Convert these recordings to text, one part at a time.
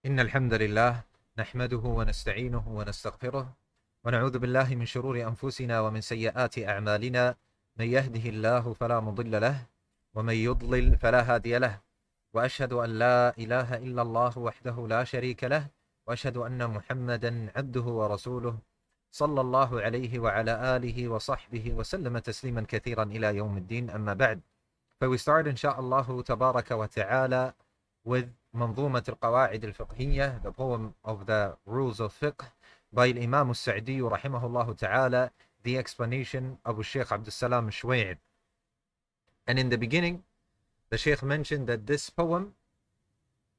إن الحمد لله نحمده ونستعينه ونستغفره ونعوذ بالله من شرور أنفسنا ومن سيئات أعمالنا من يهده الله فلا مضل له ومن يضلل فلا هادي له وأشهد أن لا إله إلا الله وحده لا شريك له وأشهد أن محمدا عبده ورسوله صلى الله عليه وعلى آله وصحبه وسلم تسليما كثيرا إلى يوم الدين أما بعد. So we start inshallah tabaraka wa ta'ala with منظومة القواعد الفقهية, the poem of the rules of fiqh by Imam Al-Sa'di rahimahullah ta'ala, the explanation of Sheikh AbdulSalam Ash-Shuway'ir. And in the beginning, the Sheikh mentioned that this poem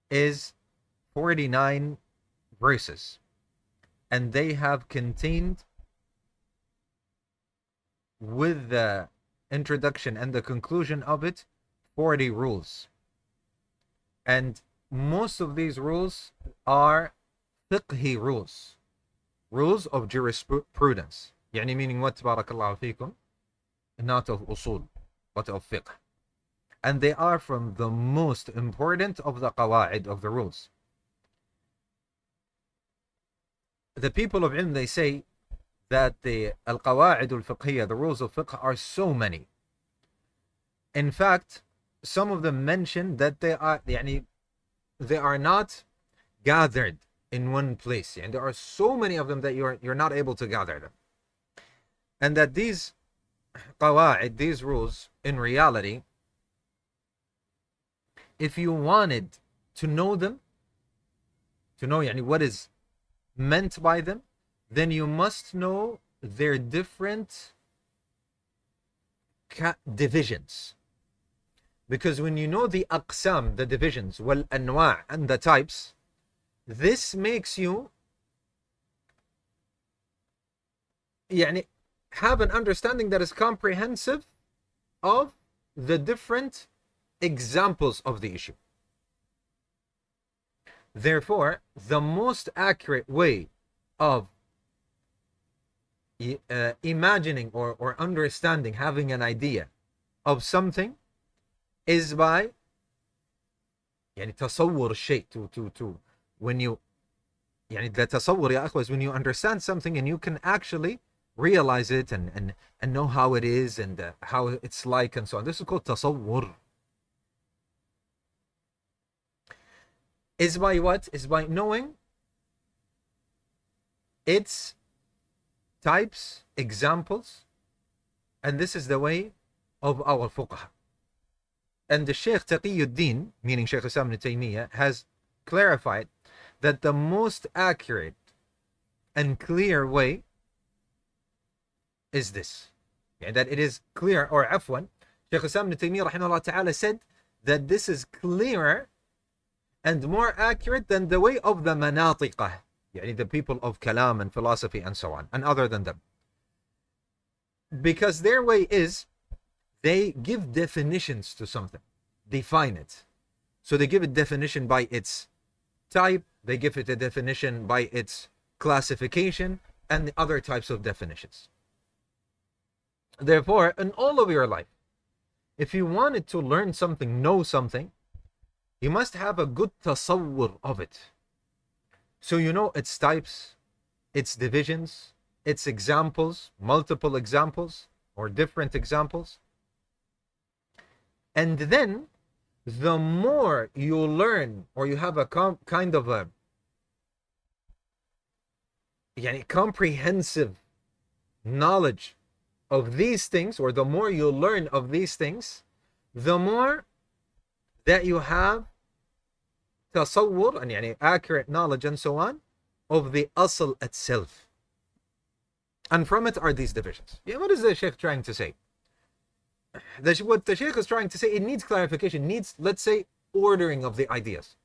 is 49 verses, and they have contained, with the introduction and the conclusion of it, 40 rules. And most of these rules are fiqhi rules, rules of jurisprudence. يعني meaning what, barakallahu feekum, not of usul, but of fiqh. And they are from the most important of the qawa'id, of the rules. The people of ilm, they say that the Al-Qawa'id al-Fiqhiyyah, the rules of fiqh, are so many. In fact, some of them mention that they are not gathered in one place. And there are so many of them that you're not able to gather them. And that these qawa'id, these rules, in reality, if you wanted to know them, to know what is meant by them, then you must know their different divisions. Because when you know the aqsam, the divisions, wal anwa', and the types, this makes you have an understanding that is comprehensive of the different examples of the issue. Therefore, the most accurate way of imagining or understanding, having an idea of something, is by تصور الشيء, to when you the تصور يا أخوة is when you understand something and you can actually realize it and know how it is and how it's like and so on. This is called تصور. Is by what? Is by knowing its types, examples, and this is the way of our fuqaha. And the Sheikh Taqiyuddin, meaning Sheikh Islam ibn Taymiyyah, has clarified that the most accurate and clear way is this. That it is clear, or afwan, Sheikh Islam ibn Taymiyyah rahimahullah ta'ala said that this is clearer and more accurate than the way of the manatiqah, the people of kalam and philosophy and so on, and other than them. Because their way is, they give definitions to something, define it. So they give a definition by its type, they give it a definition by its classification, and the other types of definitions. Therefore, in all of your life, if you wanted to learn something, know something, you must have a good tasawwur of it. So you know its types, its divisions, its examples, multiple examples, or different examples. And then, the more you learn, or you have a kind of a comprehensive knowledge of these things, or the more you learn of these things, the more that you have tasawwur, and accurate knowledge and so on, of the asl itself. And from it are these divisions. What is the Sheikh trying to say? What the Sheikh is trying to say, it needs clarification, needs, let's say, ordering of the ideas.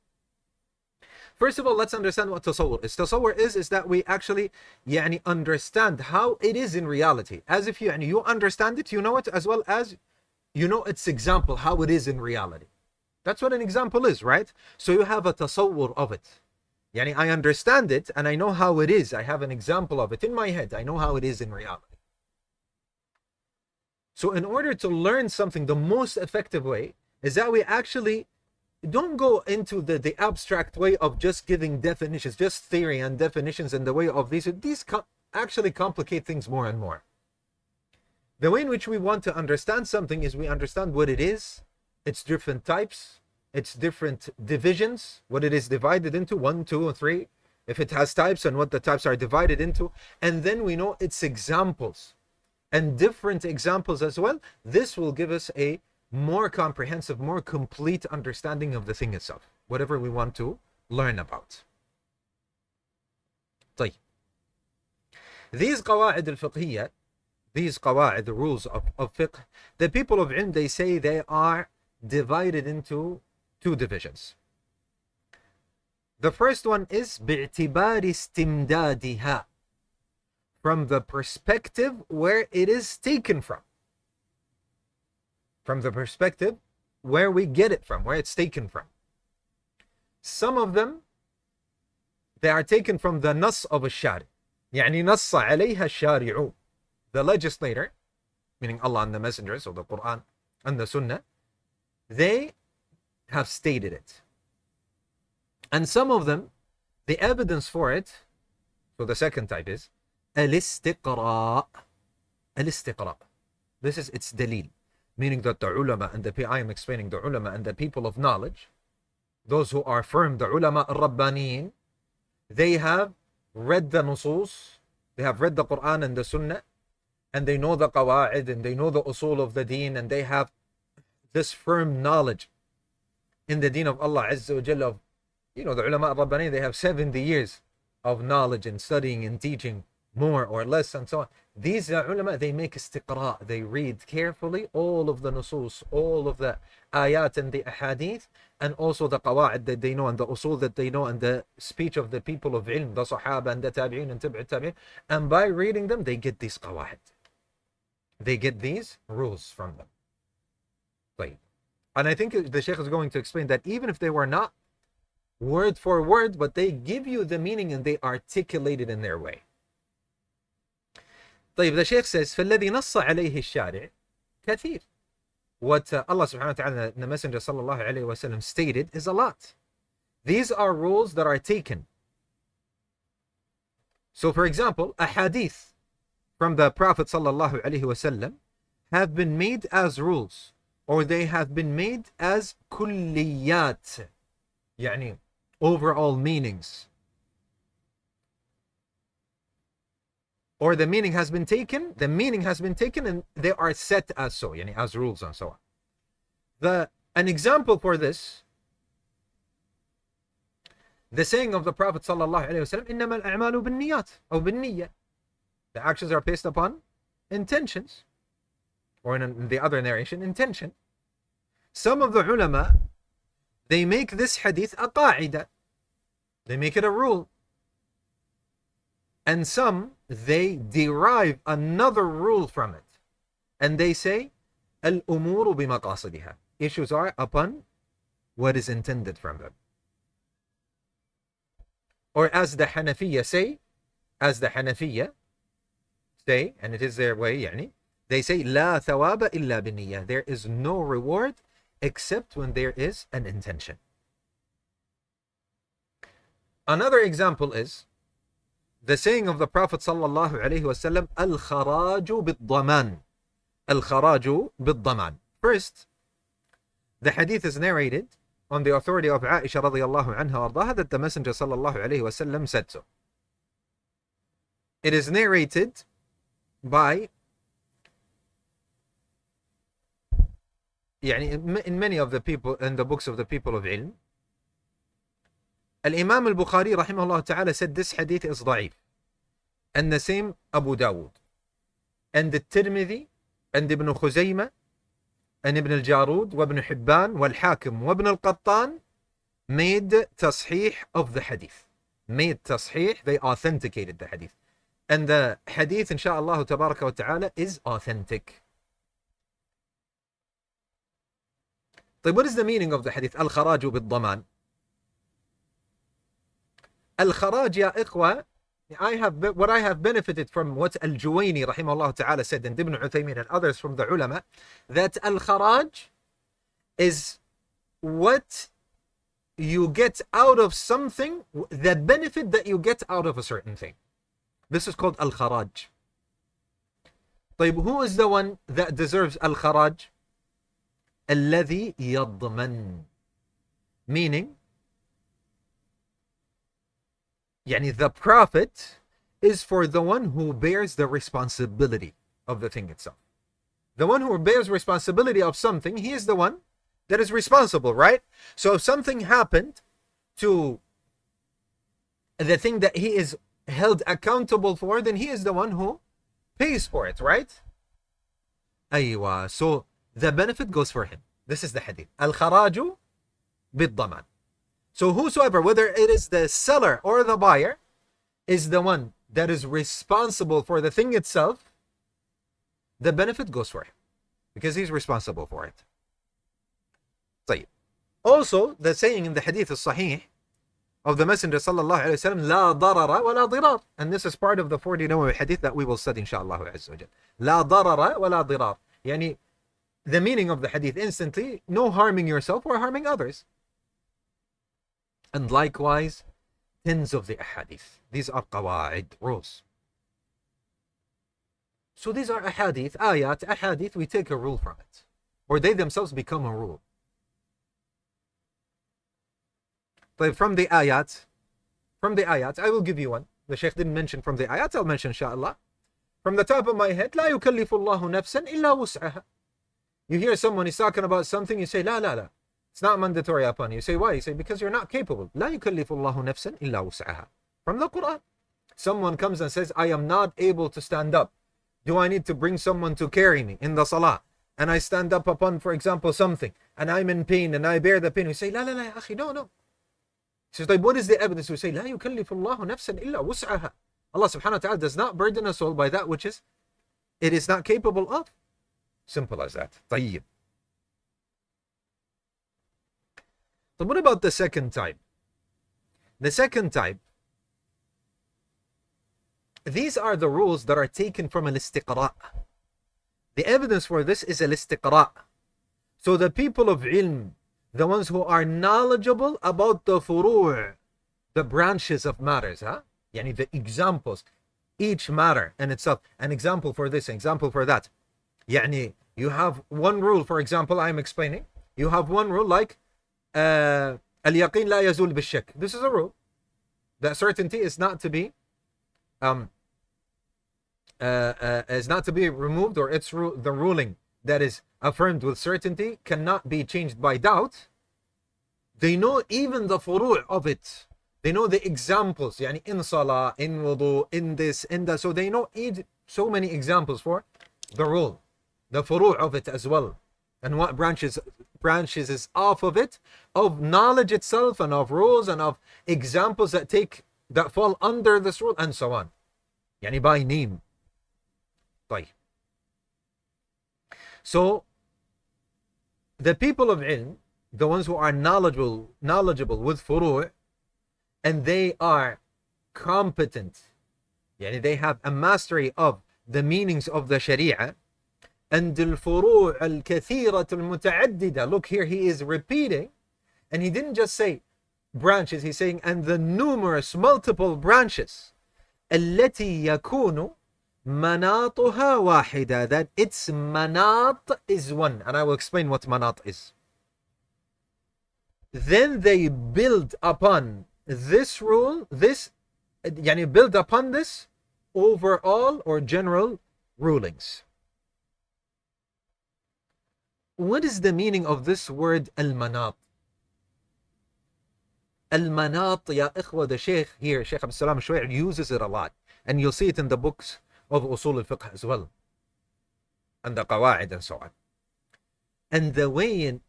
First of all, let's understand what tasawwur is. Tasawwur is that we actually understand how it is in reality. As if you understand it, you know it, as well as you know its example, how it is in reality. That's what an example is, right? So you have a tasawwur of it. I understand it and I know how it is. I have an example of it in my head. I know how it is in reality. So in order to learn something, the most effective way is that we actually don't go into the abstract way of just giving definitions, just theory and definitions, and the way of these actually complicate things more and more. The way in which we want to understand something is we understand what it is, its different types, its different divisions, what it is divided into, 1, 2, and 3, if it has types and what the types are divided into, and then we know its examples and different examples as well. This will give us a more comprehensive, more complete understanding of the thing itself, whatever we want to learn about. طيب. These قواعد الفقهية, these قواعد, the rules of fiqh, the people of ilm, they say they are divided into 2 divisions. The first one is باعتبار استمدادها, from the perspective where it is taken from. From the perspective where we get it from, where it's taken from. Some of them, they are taken from the nas of الشارع. يعني نص عليها الشارع. The legislator, meaning Allah and the messengers, or the Quran and the Sunnah, they have stated it. And some of them, the evidence for it, so the second type is الاستقراء. الاستقراء. This is its dalil, meaning that the ulama and I am explaining the ulama and the people of knowledge, those who are firm, the ulama al-Rabbaniyin, they have read the nusus, they have read the Quran and the Sunnah, and they know the qawa'id and they know the usul of the deen, and they have this firm knowledge in the deen of Allah Azza wa Jalla. The ulama al-Rabbaniyin, they have 70 years of knowledge and studying and teaching, more or less, and so on. These ulama, they make istiqra, they read carefully all of the nusus, all of the ayat and the ahadith, and also the qawa'id that they know, and the usul that they know, and the speech of the people of ilm, the sahaba and the tabi'in and tabi'ut tabi'in, and by reading them, they get these qawa'id. They get these rules from them. Right. And I think the Sheikh is going to explain that even if they were not word for word, but they give you the meaning and they articulate it in their way. طيب, the Sheikh says فالذي نص عليه الشارع كثير. What Allah subhanahu wa ta'ala, the Messenger sallallahu alayhi wa sallam, stated is a lot. These are rules that are taken. So for example, a hadith from the Prophet sallallahu alayhi wa sallam have been made as rules, or they have been made as kulliyat, يعني overall meanings. Or the meaning has been taken, and they are set as so, yani as rules and so on. An example for this, the saying of the Prophet sallallahu alaihi wasallam, إنما الأعمال بالنيات أو بالنية. The actions are based upon intentions, or in the other narration, intention. Some of the ulama, they make this hadith a qa'idah, they make it a rule. And some, they derive another rule from it, and they say al-umuru bimaqasidiha. Issues are upon what is intended from them. Or as the Hanafiya say, and it is their way, يعني, they say la thawaba illa binniyah. There is no reward except when there is an intention. Another example is the saying of the Prophet sallallahu alaihi wasallam, al-kharaju bid-daman. Al-kharaju bid-daman. First, the hadith is narrated on the authority of Aisha radiyallahu anha ardaha that the Messenger sallallahu alaihi wasallam said so. It is narrated by, يعني, in many of the people, in the books of the people of ilm. Al-Imam al-Bukhari rahimahullah ta'ala said this hadith is da'if. And the same Abu Dawud, and the Tirmidhi, and Ibn Khuzaymah, and Ibn al-Jarud, wa Ibn Hibban, wal Hakim, wa Ibn al-Qattan made tasheeh of the hadith. Made tasheeh, they authenticated the hadith. And the hadith, insha'Allah tabaraka wa ta'ala, is authentic. طيب, what is the meaning of the hadith? Al-Kharaju bid-daman. Al-Kharaj, ya ikhwa, what I have benefited from what Al-Juwayni rahimahullah ta'ala said, and Ibn Uthaymin and others from the ulama, that Al-Kharaj is what you get out of something, the benefit that you get out of a certain thing. This is called al-kharaj. طيب, who is the one that deserves al-kharaj? الذي يضمن. Meaning, يعني the profit is for the one who bears the responsibility of the thing itself. The one who bears responsibility of something, he is the one that is responsible, right? So if something happened to the thing that he is held accountable for, then he is the one who pays for it, right? Aywa. So the benefit goes for him. This is the hadith. Al-kharaju bid-daman. So whosoever, whether it is the seller or the buyer, is the one that is responsible for the thing itself, the benefit goes for him because he's responsible for it. طيب. Also, the saying in the hadith al-sahih of the Messenger sallallahu alayhi wa sallam, لا ضرر ولا ضرار. And this is part of the 40 Nawawi hadith that we will study inshaAllah azza wa jal. لا ضرر ولا ضرار. Yani, the meaning of the hadith instantly, no harming yourself or harming others. And likewise, tens of the ahadith. These are qawa'id, rules. So these are ahadith, ayat, ahadith, we take a rule from it. Or they themselves become a rule. But from the ayat, I will give you one. The Sheikh didn't mention from the ayat, I'll mention inshaAllah. From the top of my head, لا يكلف الله نفسا إلا وسعها. You hear someone is talking about something, you say, لا. It's not mandatory upon you. You say, why? You say, because you're not capable. لا يكلف الله نفسا إلا وسعها. From the Quran. Someone comes and says, I am not able to stand up. Do I need to bring someone to carry me in the salah? And I stand up upon, for example, something, and I'm in pain, and I bear the pain. We say, لا يا أخي, no. He says, what is the evidence? We say, لا يكلف الله نفسا إلا وسعها. Allah subhanahu wa ta'ala does not burden a soul by that which it is not capable of. Simple as that. طيب. So what about the second type? The second type, these are the rules that are taken from al-istiqra'. The evidence for this is al-istiqra'. So the people of ilm, the ones who are knowledgeable about the furu', the branches of matters, yani the examples, each matter in itself, an example for this, an example for that. Yani you have one rule, for example, I'm explaining. You have one rule like al-yaqin la yazul bil-shak. This is a rule. That certainty is not to be removed, or the ruling that is affirmed with certainty cannot be changed by doubt. They know even the furu' of it. They know the examples, yani in salah, in wudu, in this, in that. So they know so many examples for the rule, the furu' of it as well, and what branches is off of it, of knowledge itself, and of rules, and of examples that fall under this rule, and so on. Yani by name. طيب. So the people of ilm, the ones who are knowledgeable with furu', and they are competent, yani they have a mastery of the meanings of the sharia, and al-furu' al-kathira al-muta'addida. Look here, he is repeating, and he didn't just say branches, he's saying, and the numerous multiple branches, التي يكون مناطها واحدة, that its manat is one, and I will explain what manat is. Then they build upon this rule, yani build upon this overall or general rulings. What is the meaning of this word al-manat? Al-manat, ya ikhwa, the Sheikh here, Sheikh AbdulSalam Ash-Shuway'ir, uses it a lot. And you'll see it in the books of Usul al-Fiqh as well. And the Qawa'id and so on. And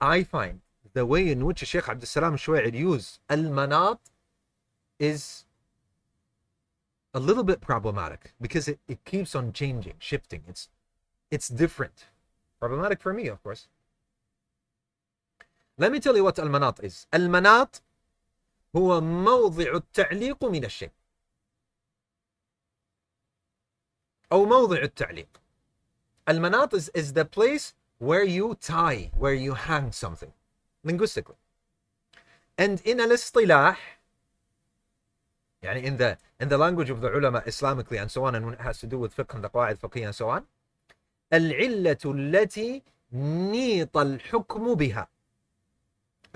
I find the way in which Sheikh AbdulSalam Ash-Shuway'ir use al-manat is a little bit problematic, because it keeps on changing, shifting. It's different. Problematic for me, of course. Let me tell you what al-manat is. Al-manat هو موضع التعليق من الشيء أو موضع التعليق. Al-manat is the place where you tie, where you hang something, linguistically. And in al-istilah, يعني in the language of the ulama Islamically and so on, and when it has to do with fiqh and the qawa'id fiqhiyyah and so on, العلة التي نيط الحكم بها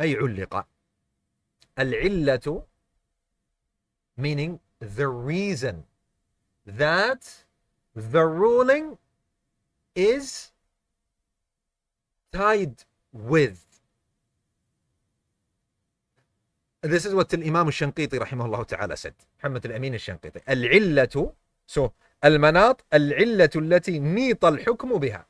أي علق. العلة meaning the reason that the ruling is tied with. This is what Imam Al-Shanqiti rahimahullah ta'ala said. Muhammad al-Amin Al-Shanqiti. العلة, so المناط العلة التي نيط الحكم بها.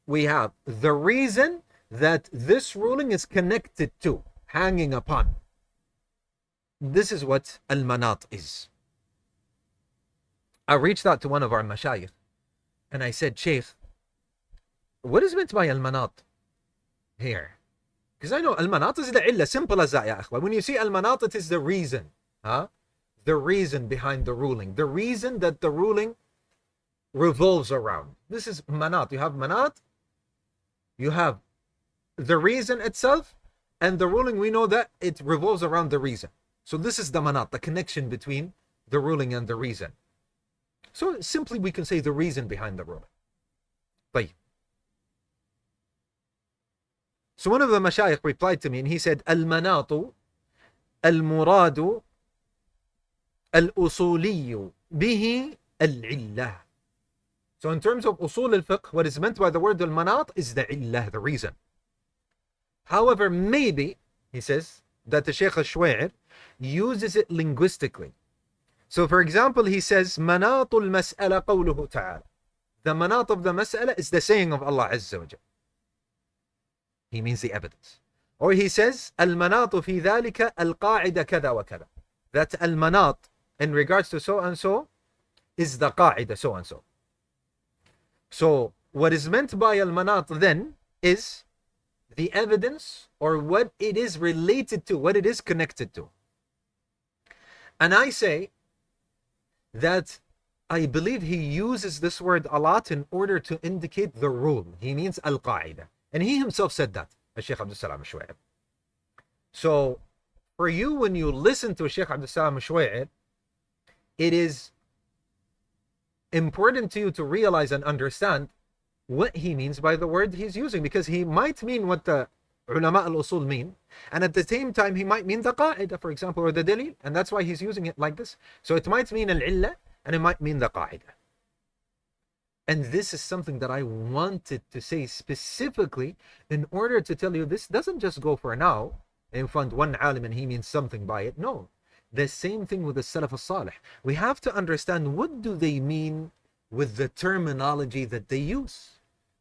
We have the reason that this ruling is connected to, hanging upon. This is what al-manat is. I reached out to one of our mashayikh and I said, Sheikh, what is meant by al-manat here? Because I know al-manat is the illah, simple as that, ya akhwa. When you see al-manat, it is the reason. Huh? The reason behind the ruling. The reason that the ruling revolves around. This is manat. You have manat, you have the reason itself, and the ruling, we know that it revolves around the reason. So this is the manat, the connection between the ruling and the reason. So simply we can say the reason behind the ruling. طيب. So one of the mashayikh replied to me and he said, Al-manatu al-muradu al-usuliyu bihi al-illah. So in terms of usul al-fiqh, what is meant by the word al-manat is the illah, the reason. However, maybe, he says, that the Sheikh Ash-Shuway'ir uses it linguistically. So for example, he says, manatu al-mas'ala qawluhu ta'ala. The manat of the mas'ala is the saying of Allah Azza wa Jal. He means the evidence. Or he says, al-manatu fi dhalika al-qa'ida kada wa kada. That al-manat, in regards to so and so, is the qa'ida, so and so. So what is meant by al-manat then is the evidence, or what it is related to, what it is connected to. And I say that I believe he uses this word a lot in order to indicate the rule. He means al-qa'ida. And he himself said that, Sheikh AbdulSalam Al-Shuway'ir. So for you, when you listen to Sheikh AbdulSalam Al-Shuway'ir, it is important to you to realize and understand what he means by the word he's using, because he might mean what the ulama al-usul mean, and at the same time he might mean the qaida, for example, or the dalil, and that's why he's using it like this. So it might mean al-illa and it might mean the qaida. And this is something that I wanted to say specifically in order to tell you this doesn't just go for now and find one alim and he means something by it. No, the same thing with the Salaf al-Salih. We have to understand, what do they mean with the terminology that they use?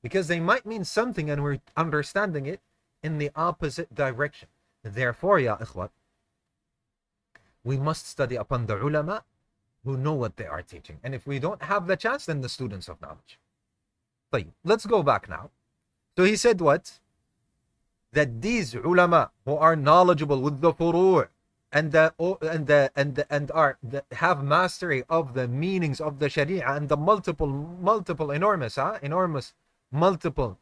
Because they might mean something and we're understanding it in the opposite direction. Therefore, ya ikhwat, we must study upon the ulama who know what they are teaching. And if we don't have the chance, then the students of knowledge. طيب, let's go back now. So he said what? That these ulama who are knowledgeable with the furu' and have mastery of the meanings of the sharia and the multiple enormous multiple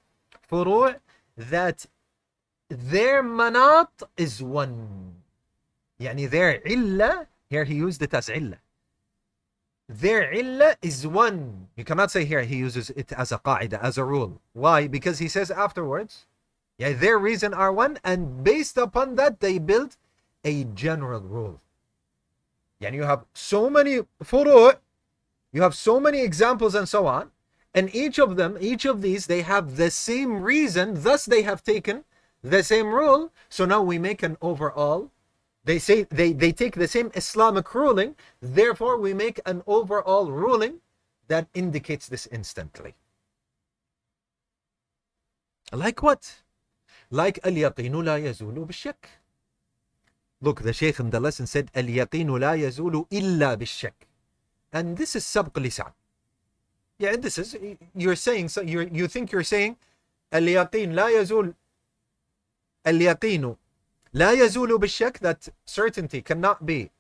furu', that their manat is one. Yani their illa, here he used it as illa. Their illa is one. You cannot say here he uses it as a qaida, as a rule. Why? Because he says afterwards, yeah, their reason are one, and based upon that they build a general rule. Yani you have so many furu', you have so many examples and so on, and each of these, they have the same reason, thus they have taken the same rule. So now we make an overall, they say they take the same Islamic ruling, therefore we make an overall ruling that indicates this instantly. Like what? Like al-yaqinu la yazulu bil-shak. Look, the Sheikh in the lesson said al-yaqinu la yazulu illa bil-shak. And this is sabq lisan. Yeah, this is, you're saying, so you think you're saying al-yaqin la yazul, al-yaqinu la yazulu bil-shak, that certainty cannot be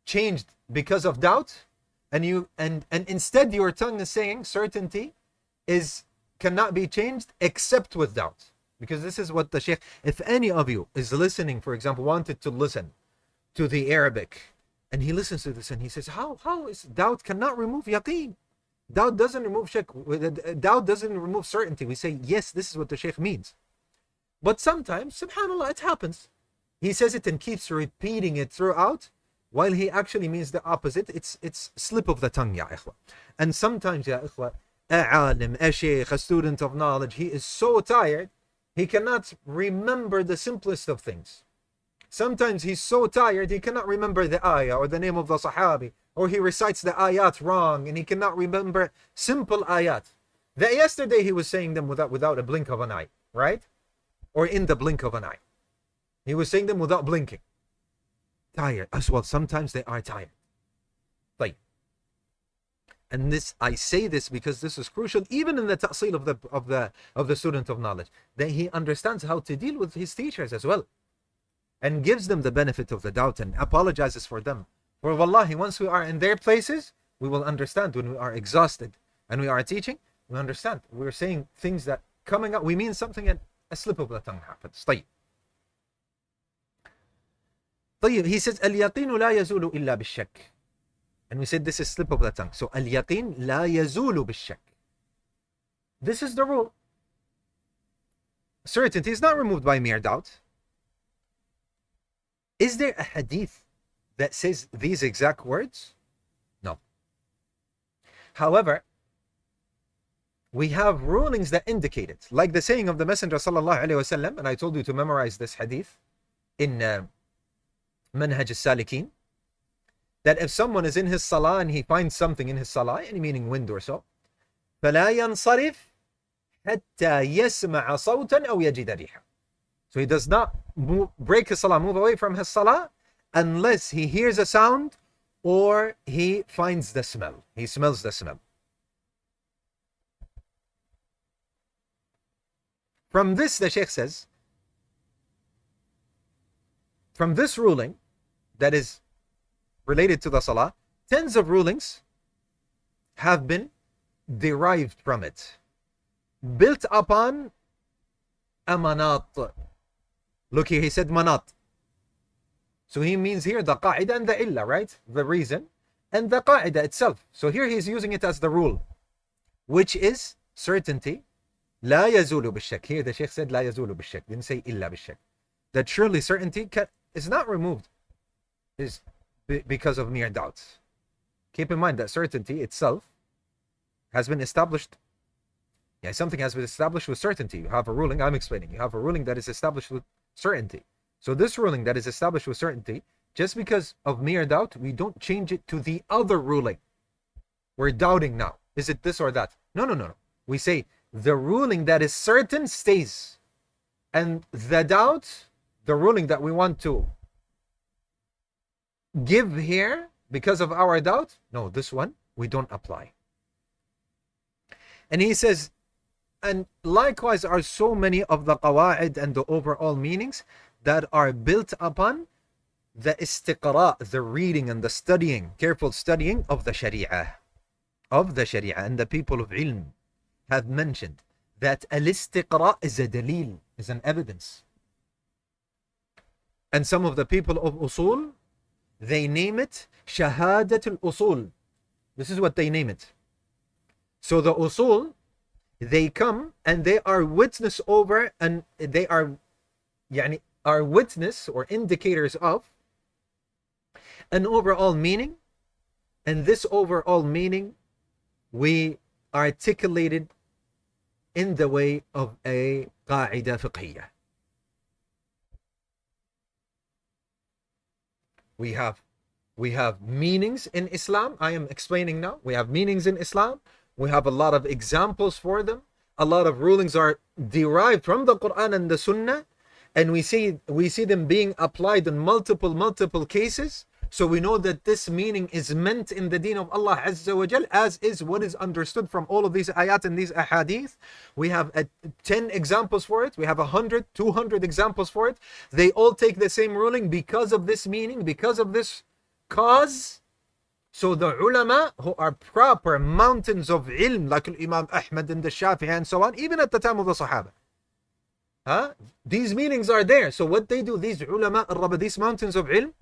changed because of doubt, and instead your tongue is saying certainty cannot be changed except with doubt. Because this is what the Sheikh, if any of you is listening, for example, wanted to listen to the Arabic, and he listens to this and he says, how is doubt cannot remove yaqeen? Doubt doesn't remove shak. Doubt doesn't remove certainty. We say, yes, this is what the Sheikh means. But sometimes, subhanAllah, it happens. He says it and keeps repeating it throughout, while he actually means the opposite. It's slip of the tongue, ya ikhwa. And sometimes, ya ikhwa, a alim, a sheikh, a student of knowledge, he is so tired, he cannot remember the simplest of things. Sometimes he's so tired, he cannot remember the ayah or the name of the sahabi, or he recites the ayat wrong, and he cannot remember simple ayat. That yesterday he was saying them without a blink of an eye, right? Or in the blink of an eye. He was saying them without blinking. Tired as well. Sometimes they are tired. Like, and this, I say this because this is crucial, even in the ta'sil of the student of knowledge, that he understands how to deal with his teachers as well, and gives them the benefit of the doubt and apologizes for them. For wallahi, once we are in their places, we will understand. When we are exhausted and we are teaching, we understand. We're saying things that coming up, we mean something and a slip of the tongue happens. طيب. He says, اليقين لا يزول إلا بالشك. And we said this is slip of the tongue. So, اليقين لا يزول بالشك. This is the rule. Certainty is not removed by mere doubt. Is there a hadith that says these exact words? No. However, we have rulings that indicate it, like the saying of the Messenger sallallahu alaihi wasallam, and I told you to memorize this hadith in Manhaj al-Salikin, that if someone is in his salah and he finds something in his salah, any meaning wind or so, فلا ينصرف حتى يسمع صوتا أو يجد ريحا. So he does not break his salah, move away from his salah, unless he hears a sound or he finds the smell. He smells the smell. From this, the Sheikh says, from this ruling that is related to the salah, tens of rulings have been derived from it, built upon a manat. Look here, he said manat. So he means here the qa'idah and the illa, right? The reason and the qa'idah itself. So here he's using it as the rule, which is certainty. لا يزول بالشك. Here the Sheikh said لا يزول بالشك. Didn't say إلا بالشك. That surely certainty is not removed is because of mere doubts. Keep in mind that certainty itself has been established. Yeah, something has been established with certainty. You have a ruling, I'm explaining. You have a ruling that is established with certainty. So this ruling that is established with certainty, just because of mere doubt, we don't change it to the other ruling. We're doubting now. Is it this or that? No. We say the ruling that is certain stays. And the doubt, the ruling that we want to give here because of our doubt, no, this one we don't apply. And he says, and likewise are so many of the qawa'id and the overall meanings that are built upon the istiqra', the reading and the studying, careful studying of the sharia. And the people of ilm have mentioned that al-istiqra' is a dalil, is an evidence. And some of the people of usul, they name it shahadat al-usul. This is what they name it. So the usul, they come and they are witness over, and they are witness or indicators of an overall meaning, and this overall meaning we articulated in the way of a qa'idah fiqhiyyah. We have meanings in Islam. I am explaining now. We have meanings in Islam. We have a lot of examples for them. A lot of rulings are derived from the Quran and the Sunnah, and we see them being applied in multiple cases. So we know that this meaning is meant in the deen of Allah Azza wa Jal, as is what is understood from all of these ayat and these ahadith. We have 10 examples for it. We have 100, 200 examples for it. They all take the same ruling because of this meaning, because of this cause. So the ulama, who are proper mountains of ilm, like Imam Ahmad and the Shafi'i and so on, even at the time of the Sahaba, Huh? These meanings are there. So what they do, these ulama al-Rabba, these mountains of ilm,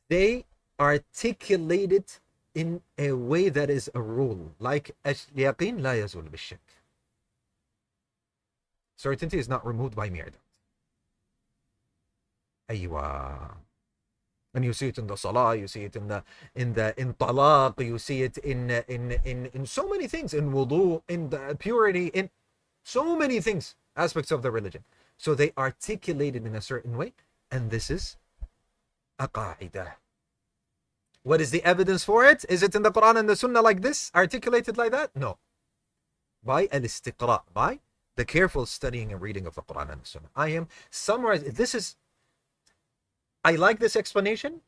they articulate it in a way that is a rule. Like al-yaqeen la yazul bil-shak. Certainty is not removed by mere doubt. Aywa. And you see it in the salah, you see it in talaq, you see it in so many things, in wudu, in the purity, in so many things, aspects of the religion. So they articulate it in a certain way, and this is a qa'idah. What is the evidence for it? Is it in the Quran and the Sunnah like this, articulated like that? No. By al-istiqra', by the careful studying and reading of the Quran and the Sunnah. I am summarizing. I like this explanation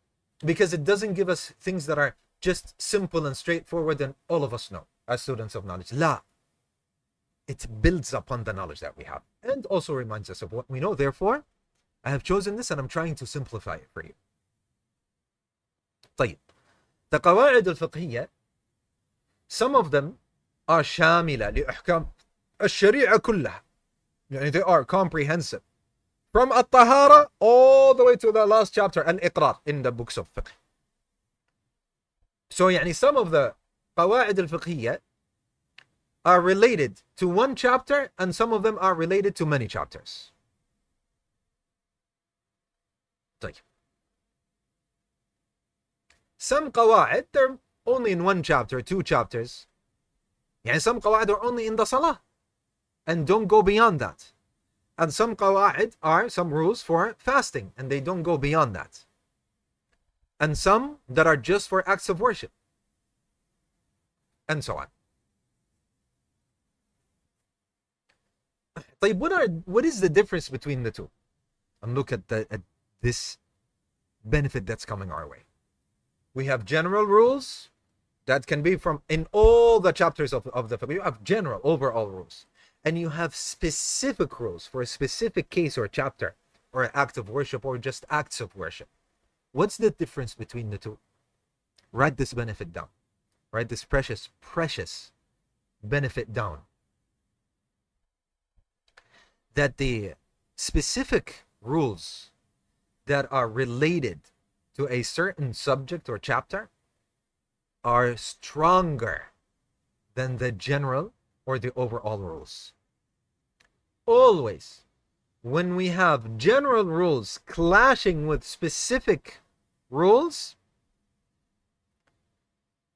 because it doesn't give us things that are just simple and straightforward and all of us know as students of knowledge. La. It builds upon the knowledge that we have and also reminds us of what we know. Therefore, I have chosen this and I'm trying to simplify it for you. طيب. The Qawa'id al-Fiqhiyyah, some of them are شاملة لأحكام الشريعة كلها. يعني they are comprehensive. From At-Tahara all the way to the last chapter, Al-Iqrar, in the books of fiqh. So يعني some of the Qawa'id al-Fiqhiyyah are related to one chapter and some of them are related to many chapters. طيب. Some Qawa'id, they're only in one chapter, two chapters. يعني some Qawa'id are only in the Salah and don't go beyond that. And some Qawa'id are some rules for fasting and they don't go beyond that. And some that are just for acts of worship. And so on. What is the difference between the two? And look at this benefit that's coming our way. We have general rules that can be from in all the chapters of the fiqh. You have general, overall rules. And you have specific rules for a specific case or chapter or an act of worship or just acts of worship. What's the difference between the two? Write this benefit down. Write this precious, precious benefit down. That the specific rules that are related to a certain subject or chapter are stronger than the general or the overall rules. Always, when we have general rules clashing with specific rules,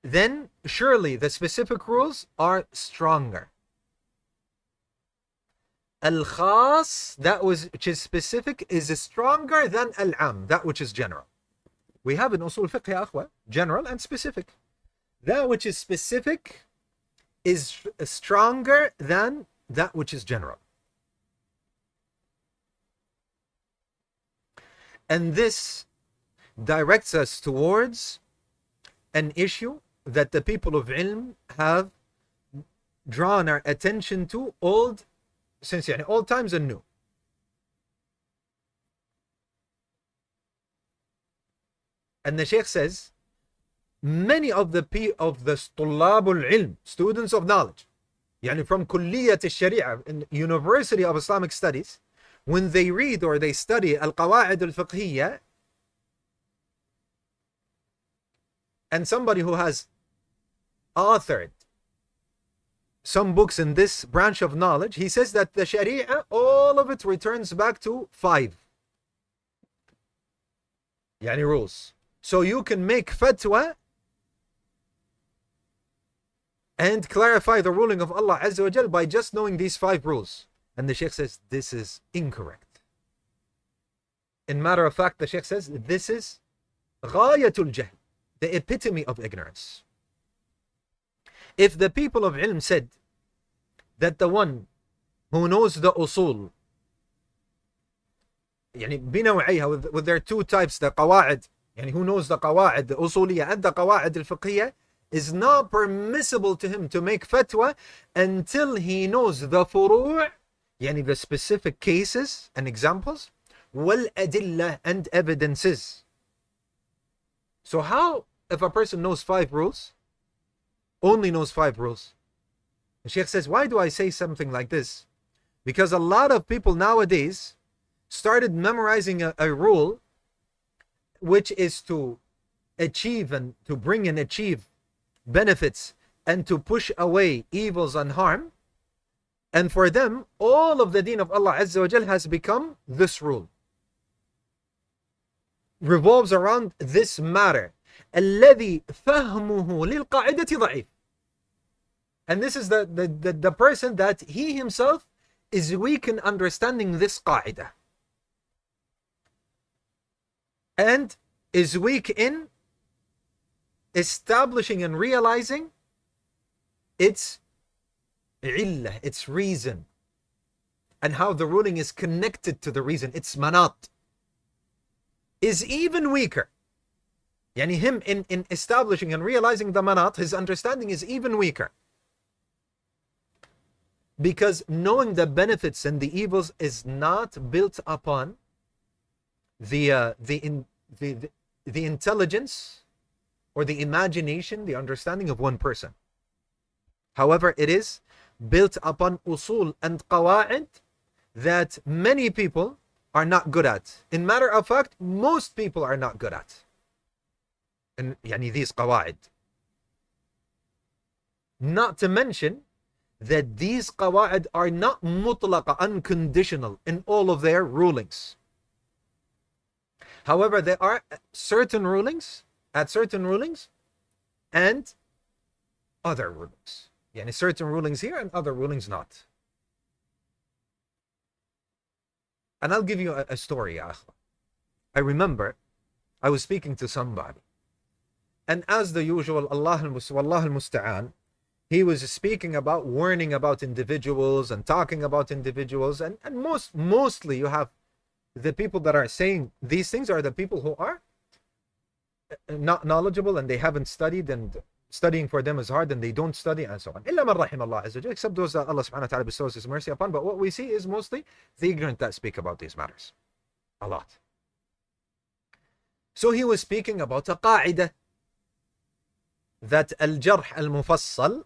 then surely the specific rules are stronger. Al-Khas, that which is specific, is stronger than Al-Am, that which is general. We have in Usul Fiqh, ya akhwa, general and specific. That which is specific is stronger than that which is general. And this directs us towards an issue that the people of ilm have drawn our attention to since old times and new. And the Sheikh says, many of the طلاب العلم, students of knowledge, from كلية الشريعة, in University of Islamic Studies, when they read or they study Al-Qawa'id al-Fiqhiyyah, and somebody who has authored some books in this branch of knowledge, he says that the Sharia, all of it returns back to 5 rules. So you can make fatwa and clarify the ruling of Allah Azza wa Jal by just knowing these 5 rules. And the Sheikh says this is incorrect. In matter of fact, the Sheikh says this is ghayatul jahl, the epitome of ignorance. If the people of ilm said that the one who knows the usul, بنوعيها, with their 2 types, the qawa'id, who knows the qawa'id, the usuliyah and the qawa'id al-fiqhiyyah, is not permissible to him to make fatwa until he knows the furu', the specific cases and examples, wal adillah, and evidences. So how, if a person knows 5 rules, only knows 5 rules? The Sheikh says, why do I say something like this? Because a lot of people nowadays started memorizing a rule which is to achieve and to bring and achieve benefits and to push away evils and harm. And for them, all of the deen of Allah Azza wa Jal has become this rule. Revolves around this matter. الذي فهمه للقاعدة ضعيف. And this is the person that he himself is weak in understanding this qaida. And is weak in establishing and realizing its illah, its reason, and how the ruling is connected to the reason, its manat, is even weaker. Yani him in establishing and realizing the manat, his understanding is even weaker. Because knowing the benefits and the evils is not built upon the intelligence or the imagination, the understanding of one person. However, it is built upon usul and qawa'id that many people are not good at. In matter of fact, most people are not good at. And yani these qawa'id. Not to mention that these qawa'id are not mutlaqa, unconditional in all of their rulings. However, there are certain rulings and other rulings. Yani certain rulings here and other rulings not. And I'll give you a story. I remember I was speaking to somebody, and as the usual, Allah al-Musta'an, he was speaking about, warning about individuals and talking about individuals, and mostly you have the people that are saying these things are the people who are not knowledgeable and they haven't studied, and studying for them is hard and they don't study, and so on. إِلَّا مَنْ رَحِمَ اللَّهُ عَزَّ وَجَلَّ, except those that Allah subhanahu wa ta'ala bestows His mercy upon. But what we see is mostly the ignorant that speak about these matters. A lot. So he was speaking about a qa'idah that al-jarh al-mufassal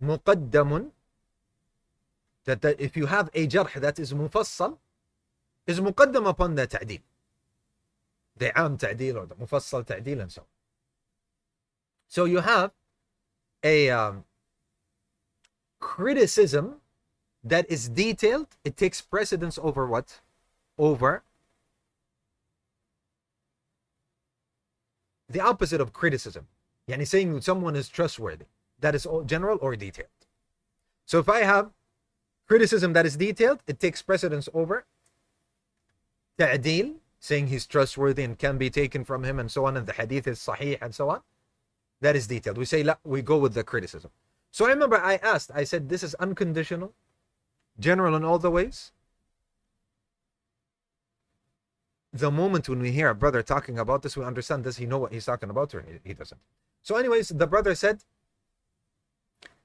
muqaddamun, that if you have a jarh that is mufassal, is muqaddam upon the ta'dil. The am ta'dil or the mufassal ta'dil and so on. So you have a criticism that is detailed. It takes precedence over what? Over the opposite of criticism. Yani saying someone is trustworthy. That is general or detailed. So if I have criticism that is detailed, it takes precedence over ta'dil, saying he's trustworthy and can be taken from him and so on, and the hadith is sahih and so on. That is detailed. We say, we go with the criticism. So I remember I asked, I said, this is unconditional, general in all the ways. The moment when we hear a brother talking about this, we understand, does he know what he's talking about, or he doesn't? So anyways, the brother said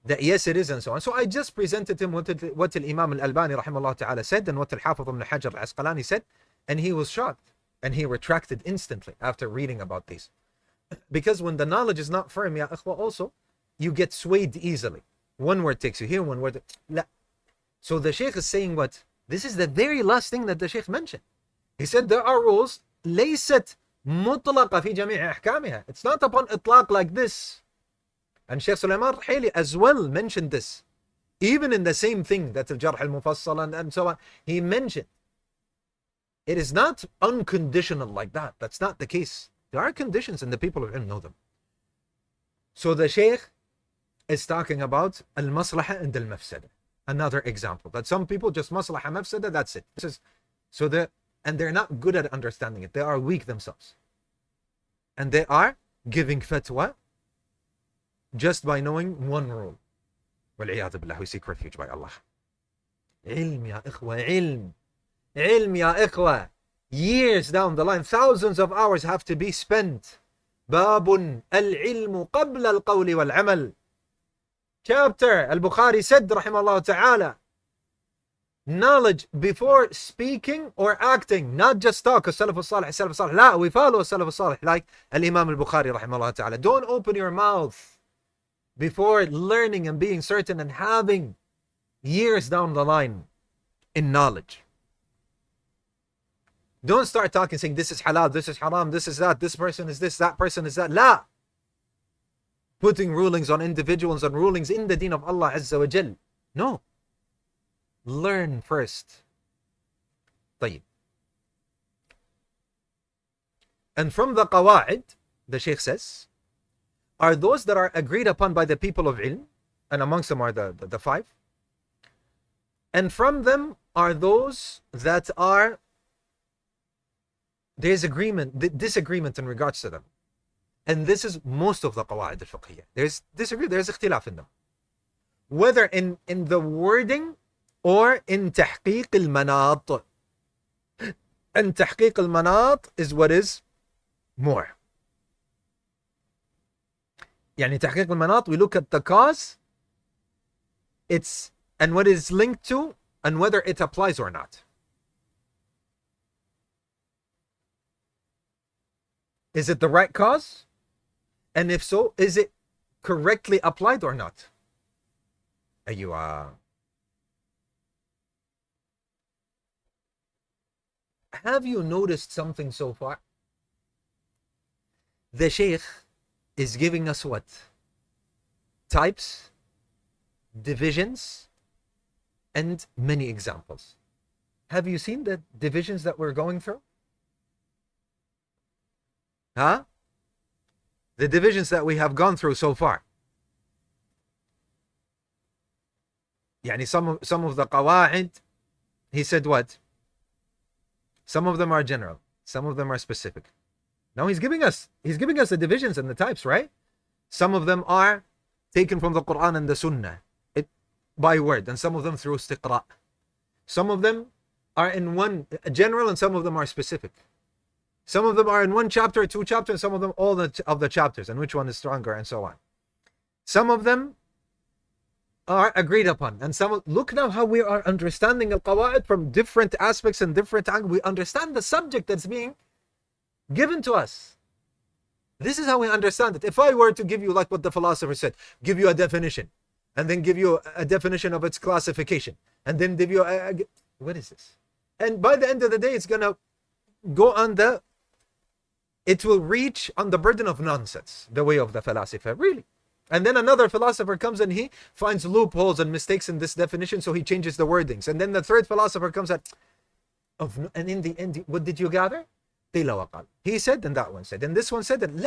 that yes, it is, and so on. So I just presented him what Imam Al-Albani rahimahullah ta'ala said, and what Al-Hafiz ibn Hajar Al-Asqalani said, and he was shocked, and he retracted instantly after reading about these. Because when the knowledge is not firm, ya ikhwa, also, you get swayed easily. One word takes you here, one word. La. So the Sheikh is saying what? This is the very last thing that the Sheikh mentioned. He said there are rules, ليست مطلقة في جميع أحكامها. It's not upon itlaq like this. And Sheikh Sulaiman Rahili as well mentioned this. Even in the same thing, that al-jarh al-mufassal and so on, he mentioned. It is not unconditional like that. That's not the case. There are conditions and the people of ilm know them. So the Sheikh is talking about al-maslaha and al-mafsada. Another example. That some people just maslaha, mafsada, that's it. This is, and they're not good at understanding it. They are weak themselves. And they are giving fatwa just by knowing one rule. Wal-iyadhu billah, we seek refuge by Allah. Ilm ya ikhwa, ilm. Ilm ya ikhwa. Years down the line, thousands of hours have to be spent. Babun al-ilmu qabla al-qawli wal-amal. Chapter, Al-Bukhari said, rahimahullah ta'ala, knowledge before speaking or acting, not just talk. Salaf al-Salih, la, we follow Salaf al-Salih, like Al-Imam Al-Bukhari, rahimahullah ta'ala. Don't open your mouth before learning and being certain and having years down the line in knowledge. Don't start talking saying this is halal, this is haram, this is that, this person is this, that person is that. La! Putting rulings on individuals and rulings in the deen of Allah Azza wa Jal. No. Learn first. طيب. And from the Qawa'id, the Sheikh says, are those that are agreed upon by the people of ilm, and amongst them are the five. And from them are those that are, there's disagreement in regards to them. And this is most of the Qawa'id al-Fiqhiyyah. There's ikhtilaf in them. Whether in the wording or in tahqiq al-manat. And tahqiq al-manat is what is more. Yani tahqiq al-manat, we look at the cause, and what is linked to, and whether it applies or not. Is it the right cause? And if so, is it correctly applied or not? Have you noticed something so far? The Sheikh is giving us what? Types, divisions, and many examples. Have you seen the divisions that we're going through? Huh? The divisions that we have gone through so far. Yani some of the Qawa'id, he said what? Some of them are general, some of them are specific. Now he's giving us the divisions and the types, right? Some of them are taken from the Quran and the Sunnah, by word, and some of them through istiqra'. Some of them are in one general, and some of them are specific. Some of them are in one chapter, two chapters, some of them all of the chapters, and which one is stronger, and so on. Some of them are agreed upon, and look now how we are understanding Al-Qawa'id from different aspects and different angles. We understand the subject that's being given to us. This is how we understand it. If I were to give you, like what the philosopher said, give you a definition, and then give you a definition of its classification, and then give you what is this? And by the end of the day, it's gonna go on it will reach on the burden of nonsense, the way of the philosopher, really. And then another philosopher comes and he finds loopholes and mistakes in this definition, so he changes the wordings. And then the third philosopher comes and in the end, what did you gather? He said, and that one said, and this one said, and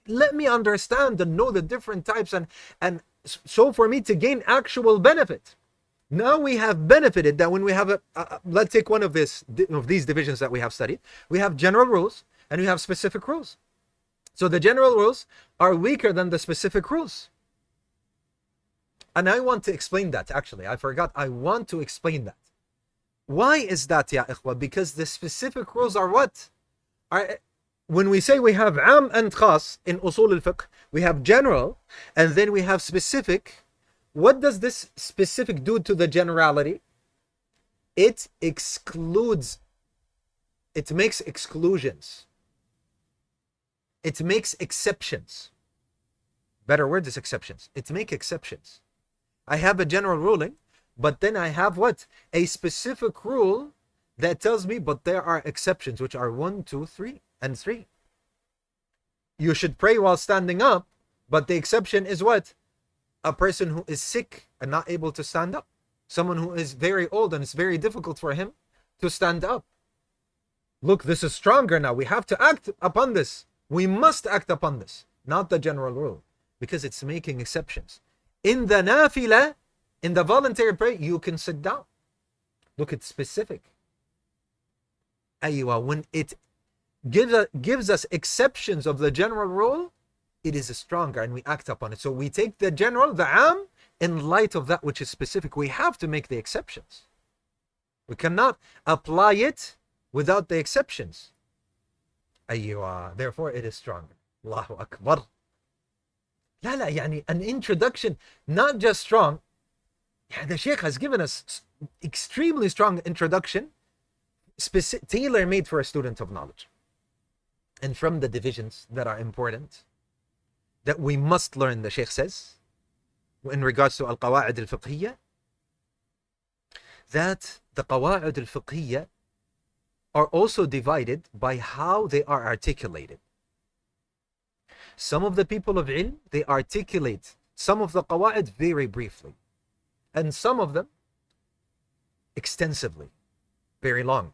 let me understand and know the different types, and so for me to gain actual benefit. Now we have benefited that when we have let's take one of these divisions that we have studied. We have general rules and we have specific rules. So the general rules are weaker than the specific rules. And I want to explain that, actually. I forgot. I want to explain that. Why is that, ya ikhwa? Because the specific rules are what? When we say we have am and khas in usul al-fiqh, we have general and then we have specific. What does this specific do to the generality? It excludes. It makes exclusions. It makes exceptions. Better word is exceptions. It makes exceptions. I have a general ruling, but then I have what? A specific rule that tells me, but there are exceptions, which are 1, 2, 3, and 3. You should pray while standing up, but the exception is what? A person who is sick and not able to stand up. Someone who is very old and it's very difficult for him to stand up. Look, this is stronger now. We have to act upon this. We must act upon this, not the general rule, because it's making exceptions. In the nafila, in the voluntary prayer, you can sit down. Look, it's specific. When it gives us exceptions of the general rule, it is stronger and we act upon it. So we take the general, the am, in light of that which is specific. We have to make the exceptions. We cannot apply it without the exceptions. Therefore it is stronger. Allahu Akbar. An introduction, not just strong. The Sheikh has given us extremely strong introduction, tailor-made for a student of knowledge. And from the divisions that are important, that we must learn, the Sheikh says, in regards to Al-Qawa'id al-Fiqhiyyah, that the Qawa'id al-Fiqhiyyah are also divided by how they are articulated. Some of the people of ilm, they articulate some of the Qawa'id very briefly, and some of them extensively, very long,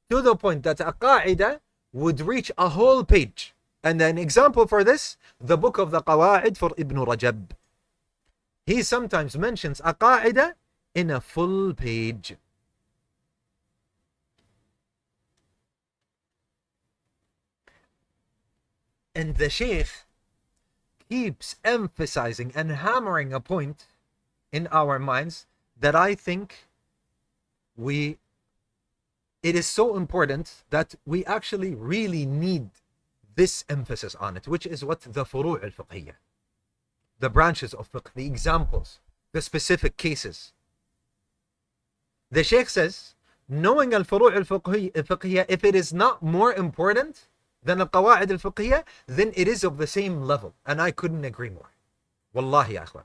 to the point that a qa'idah would reach a whole page. And an example for this, the book of the Qawa'id for Ibn Rajab. He sometimes mentions a qa'idah in a full page. And the Sheikh keeps emphasizing and hammering a point in our minds that I think it is so important that we actually really need this emphasis on it, which is what the furu' al-fiqhiyyah, the branches of fiqh, the examples, the specific cases. The Sheikh says, knowing al-furu' al-fiqhiyyah, if it is not more important than al-qawa'id al-fiqhiyyah, then it is of the same level. And I couldn't agree more. Wallahi, akhwan.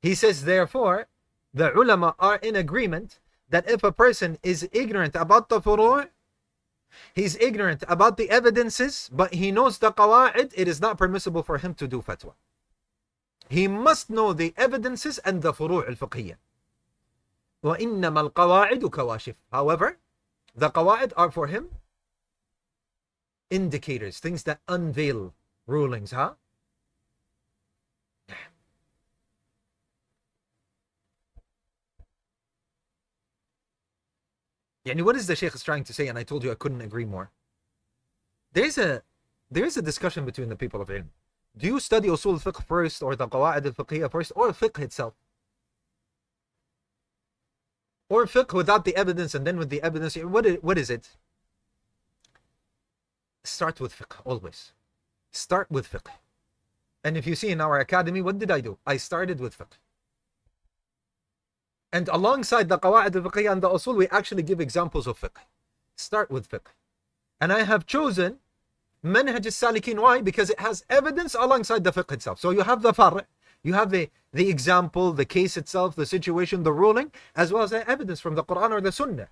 He says, therefore, the ulama are in agreement that if a person is ignorant about the furu', he's ignorant about the evidences, but he knows the qawa'id, it is not permissible for him to do fatwa. He must know the evidences and the furu' al-fiqhiyyah. وَإِنَّمَا الْقَوَاعِدُ كَوَاشِفْ. However, the qawa'id are for him indicators, things that unveil rulings, huh? Yani, what is the Sheikh is trying to say? And I told you I couldn't agree more. There's a discussion between the people of ilm. Do you study usul al-fiqh first, or the qawa'id al-fiqhiyyah first, or fiqh itself? Or fiqh without the evidence and then with the evidence? What is it? Start with fiqh, always. Start with fiqh. And if you see in our academy, what did I do? I started with fiqh. And alongside the qawa'id al-fiqhiyyah and the usul, we actually give examples of fiqh. Start with fiqh. And I have chosen manhaj al-salikin. Why? Because it has evidence alongside the fiqh itself. So you have the far', you have the example, the case itself, the situation, the ruling, as well as the evidence from the Quran or the Sunnah.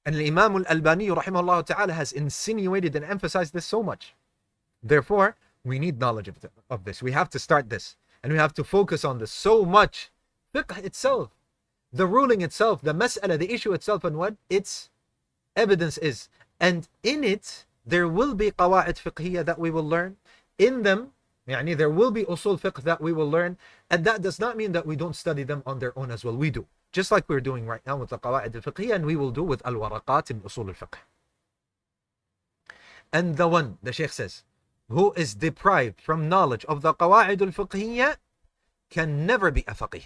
And Imam al-Albani rahimahullah ta'ala has insinuated and emphasized this so much. Therefore, we need knowledge of this. We have to start this. And we have to focus on this so much. Fiqh itself, the ruling itself, the mas'ala, the issue itself, and what its evidence is. And in it, there will be qawa'id fiqhiyyah that we will learn. In them, there will be usul fiqh that we will learn. And that does not mean that we don't study them on their own as well. We do. Just like we're doing right now with the qawa'id al-fiqhiyyah, and we will do with al-waraqat in usul al-fiqh. And the one, the Sheikh says, who is deprived from knowledge of the qawa'id al-fiqhiyyah can never be a faqih.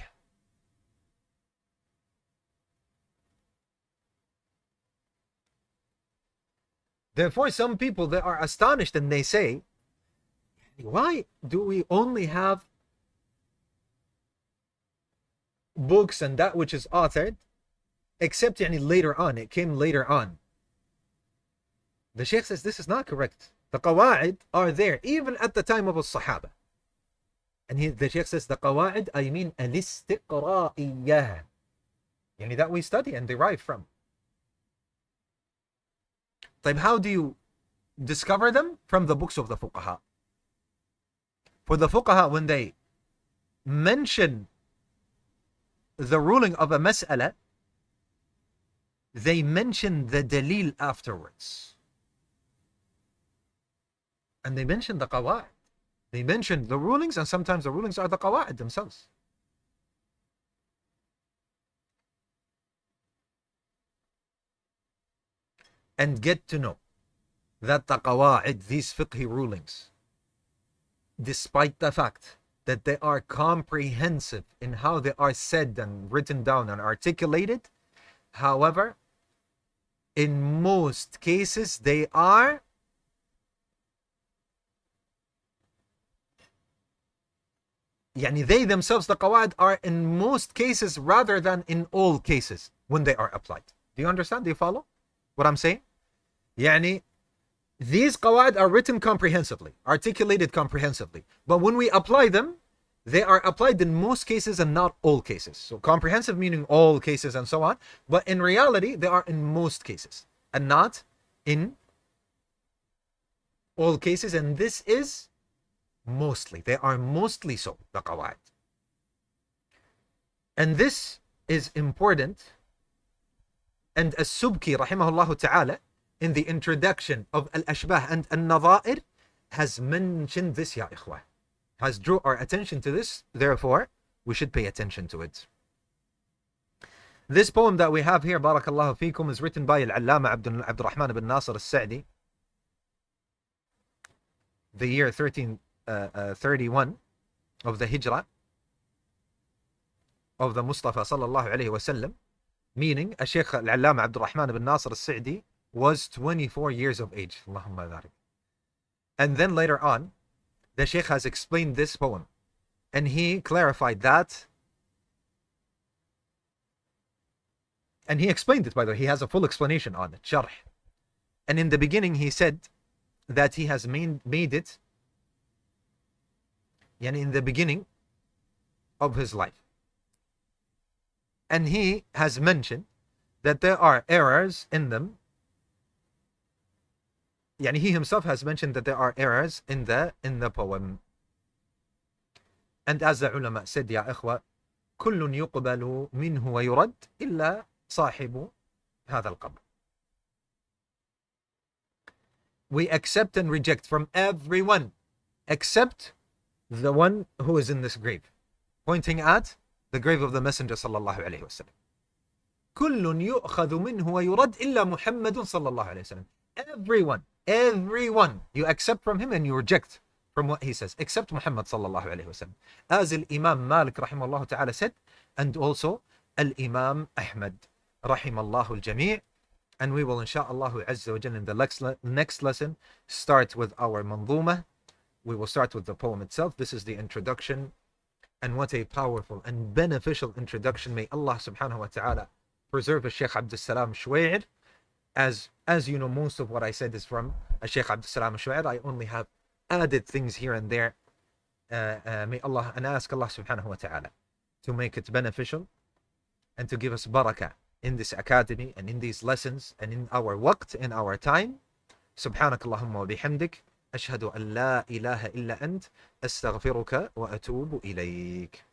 Therefore, some people, they are astonished and they say, why do we only have books and that which is authored, except later on, it came later on. The Sheikh says this is not correct. The qawa'id are there even at the time of al-Sahaba. And the Sheikh says the qawa'id, I mean al-istiqra'iyyah, that we study and derive from. How do you discover them? From the books of the fuqaha. For the fuqaha, when they mention the ruling of a mas'ala, they mention the dalil afterwards. And they mention the qawa'id. They mention the rulings, and sometimes the rulings are the qawa'id themselves. And get to know that the qawa'id, these fiqhi rulings, despite the fact that they are comprehensive in how they are said and written down and articulated, however, in most cases they are they themselves, the qawa'id, are in most cases rather than in all cases when they are applied. Do you understand? Do you follow what I'm saying? These qawa'id are written comprehensively, articulated comprehensively. But when we apply them, they are applied in most cases and not all cases. So comprehensive meaning all cases and so on, but in reality they are in most cases and not in all cases, and this is mostly, they are mostly so, the qawa'id. And this is important, and As-Subki rahimahullah ta'ala in the introduction of Al-Ashbah and Al-Nadha'ir has mentioned this, ya ikhwah, has drew our attention to this, therefore we should pay attention to it. This poem that we have here, barakallahu feekum, is written by Al-Allama Abdurrahman ibn Nasir al-Sa'di, the year 1331 of the Hijrah of the Mustafa sallallahu alayhi wa sallam, meaning Sheikh Al-Allama Abdurrahman ibn Nasir al-Sa'di was 24 years of age. Allahumma barik. And then later on, the Sheikh has explained this poem, and he clarified that, and he explained it, by the way. He has a full explanation on it, Sharh. And in the beginning he said that he has made it in the beginning of his life. And he has mentioned that there are errors in them. He himself has mentioned that there are errors in the poem. And as the ulama said, ya ikhwa, كل يقبل منه ويرد إلا صاحب هذا القبر. We accept and reject from everyone except the one who is in this grave, pointing at the grave of the Messenger sallallahu alayhi wa sallam. كل يؤخذ منه ويرد إلا محمد صلى الله عليه وسلم. Everyone you accept from him and you reject from what he says, except Muhammad sallallahu alayhi wa sallam. As Al-Imam Malik rahimahullah ta'ala said, and also Al-Imam Ahmad rahimallahu al-jami'. And we will insha'Allah azza wa jalla in the next lesson start with our manzuma. We will start with the poem itself. This is the introduction, and what a powerful and beneficial introduction. May Allah subhanahu wa ta'ala preserve Sheikh AbdulSalam Shuway'ir. As you know, most of what I said is from Sheikh AbdulSalam Shuway'ir. I only have added things here and there. May Allah, and ask Allah subhanahu wa ta'ala to make it beneficial and to give us barakah in this academy and in these lessons and in our waqt, in our time. Subhanak Allahumma wa bihamdik, ashhadu an la ilaha illa ant, astaghfiruka wa atubu ilayk.